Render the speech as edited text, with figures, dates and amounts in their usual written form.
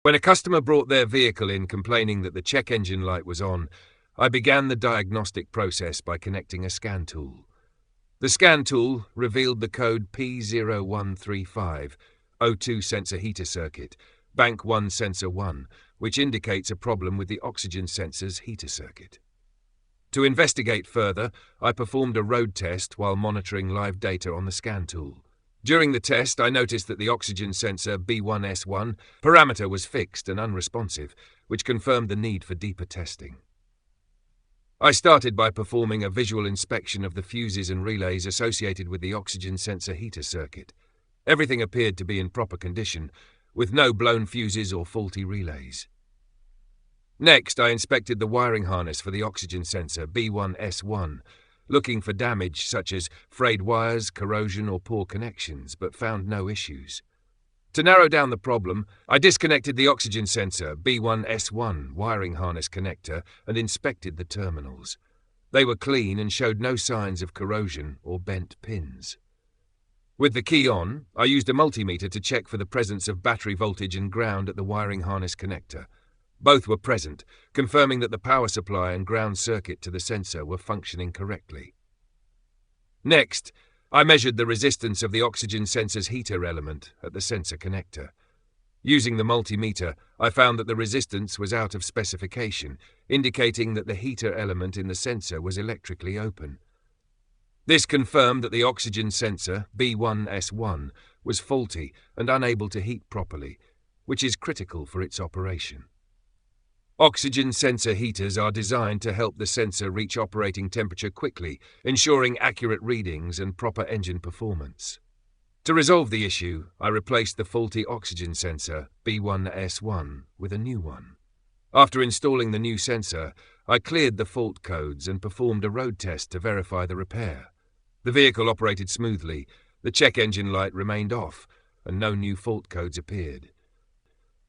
When a customer brought their vehicle in complaining that the check engine light was on, I began the diagnostic process by connecting a scan tool. The scan tool revealed the code P0135, O2 sensor heater circuit, bank 1 sensor 1, which indicates a problem with the oxygen sensor's heater circuit. To investigate further, I performed a road test while monitoring live data on the scan tool. During the test, I noticed that the oxygen sensor B1S1 parameter was fixed and unresponsive, which confirmed the need for deeper testing. I started by performing a visual inspection of the fuses and relays associated with the oxygen sensor heater circuit. Everything appeared to be in proper condition, with no blown fuses or faulty relays. Next, I inspected the wiring harness for the oxygen sensor B1S1, looking for damage such as frayed wires, corrosion or poor connections, but found no issues. To narrow down the problem, I disconnected the oxygen sensor B1S1 wiring harness connector and inspected the terminals. They were clean and showed no signs of corrosion or bent pins. With the key on, I used a multimeter to check for the presence of battery voltage and ground at the wiring harness connector. Both were present, confirming that the power supply and ground circuit to the sensor were functioning correctly. Next, I measured the resistance of the oxygen sensor's heater element at the sensor connector. Using the multimeter, I found that the resistance was out of specification, indicating that the heater element in the sensor was electrically open. This confirmed that the oxygen sensor, B1S1, was faulty and unable to heat properly, which is critical for its operation. Oxygen sensor heaters are designed to help the sensor reach operating temperature quickly, ensuring accurate readings and proper engine performance. To resolve the issue, I replaced the faulty oxygen sensor, B1S1, with a new one. After installing the new sensor, I cleared the fault codes and performed a road test to verify the repair. The vehicle operated smoothly, the check engine light remained off, and no new fault codes appeared.